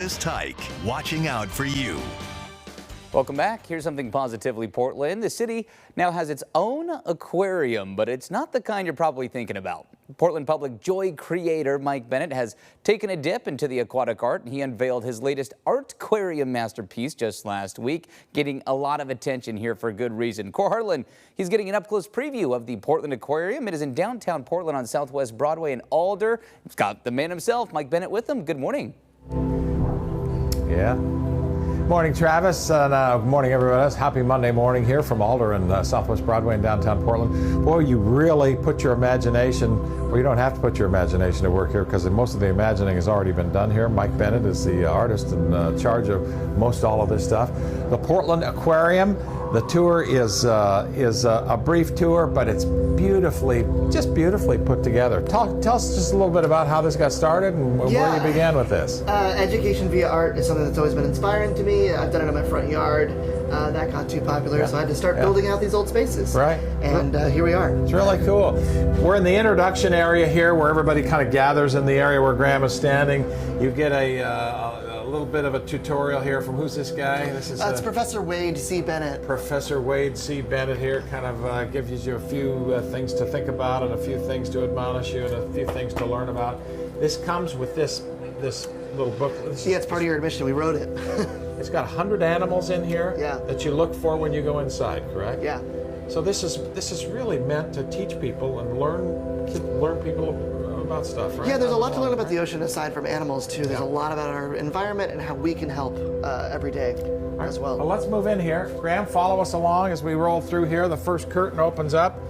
Travis Tyke, watching out for you. Welcome back. Here's something positively Portland. The city now has its own aquarium, but it's not the kind you're probably thinking about. Portland Public Joy creator Mike Bennett has taken a dip into the aquatic art, and he unveiled his latest Artquarium masterpiece just last week, getting a lot of attention here for good reason. Kohr, he's getting an up-close preview of the Portland Aquarium. It is in downtown Portland on Southwest Broadway in Alder. It's got the man himself, Mike Bennett, with him. Good morning. Yeah. Morning, Travis, and good morning, everyone else. Happy Monday morning here from Alder and Southwest Broadway in downtown Portland. Boy, you really put your imagination, well, you don't have to put your imagination to work here because most of the imagining has already been done here. Mike Bennett is the artist in charge of most all of this stuff. The Portland Aquarium, the tour is a brief tour, but it's just beautifully put together. Tell us just a little bit about how this got started and where you began with this. Education via art is something that's always been inspiring to me. I've done it in my front yard. That got too popular, so I had to start building out these old spaces. Right. And here we are. It's really cool. We're in the introduction area here where everybody kind of gathers in the area where Graham is standing. You get a little bit of a tutorial here from who's this guy? This is it's Professor Wade C. Bennett. Professor Wade C. Bennett here kind of gives you a few things to think about and a few things to admonish you and a few things to learn about. This comes with this little book. It's part of your admission. We wrote it. It's got 100 animals in here that you look for when you go inside, correct? Yeah. So this is really meant to teach people and learn people about stuff, right? Yeah, there's a lot to learn about the ocean aside from animals too. There's a lot about our environment and how we can help every day as well. Well, let's move in here. Graham, follow us along as we roll through here. The first curtain opens up.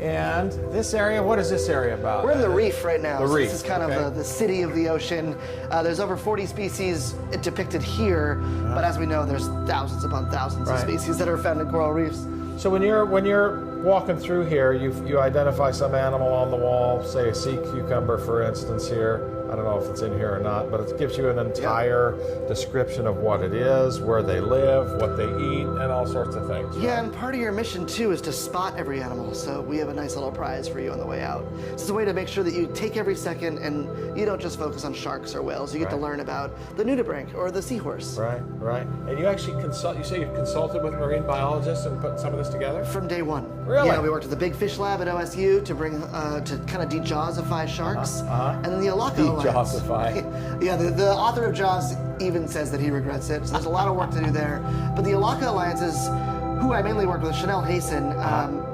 And this area, what is this area about? We're in the reef right now. The reef. This is kind of the city of the ocean. There's over 40 species depicted here, but as we know, there's thousands upon thousands of species that are found in coral reefs. So when you're walking through here, you identify some animal on the wall, say a sea cucumber, for instance, here. I don't know if it's in here or not, but it gives you an entire description of what it is, where they live, what they eat, and all sorts of things. Right? Yeah, and part of your mission too is to spot every animal. So we have a nice little prize for you on the way out. This is a way to make sure that you take every second and you don't just focus on sharks or whales. You get to learn about the nudibranch or the seahorse. Right. And you actually you say you've consulted with marine biologists and put some of this together? From day one. Really? Yeah, we worked at the Big Fish Lab at OSU to bring to kind of de-Jawsify sharks. And then the Alaka Jawsify. Yeah, the author of Jaws even says that he regrets it. So there's a lot of work to do there. But the Alaka Alliance is who I mainly work with, Chanel Hasten.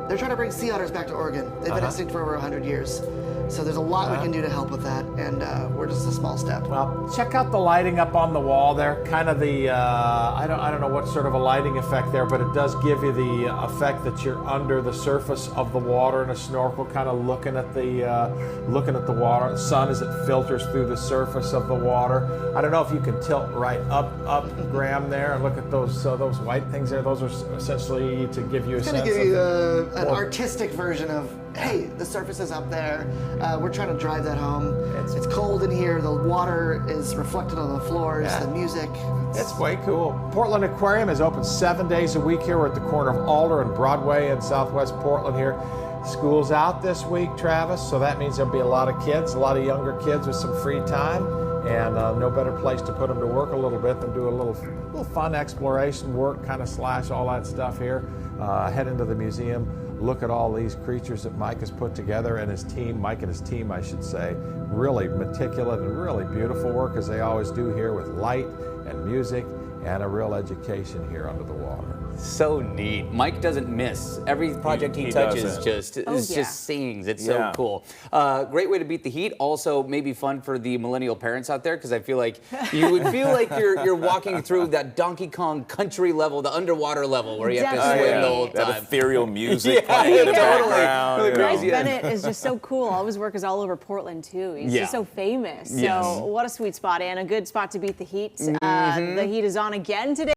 They're trying to bring sea otters back to Oregon. They've been extinct for over 100 years. So there's a lot we can do to help with that, and we're just a small step. Well, check out the lighting up on the wall there. Kind of the I don't know what sort of a lighting effect there, but it does give you the effect that you're under the surface of the water in a snorkel, kind of looking at the water, the sun as it filters through the surface of the water. I don't know if you can tilt right up, Graham, there, and look at those white things there. Those are essentially to give you a sense of... It's going to give you an artistic version of, hey, the surface is up there. We're trying to drive that home. It's cold in here. The water is reflected on the floors. The music. It's way cool. Portland Aquarium is open 7 days a week here. We're at the corner of Alder and Broadway in Southwest Portland here. School's out this week, Travis, so that means there'll be a lot of kids, a lot of younger kids with some free time, and no better place to put them to work a little bit than do a little fun exploration work, kind of slash all that stuff here. Head into the museum. Look at all these creatures that Mike has put together and his team, Mike and his team, I should say. Really meticulous and really beautiful work, as they always do here, with light and music and a real education here under the water. So neat. Mike doesn't miss. Every project he touches just sings. It's so cool. Great way to beat the heat. Also maybe fun for the millennial parents out there, because I feel like you would feel like you're walking through that Donkey Kong country level, the underwater level, where you have to swim the whole time. That ethereal music playing in the background. Mike Bennett is just so cool. All his work is all over Portland too. He's just so famous. So what a sweet spot, and a good spot to beat the heat. The heat is on again today.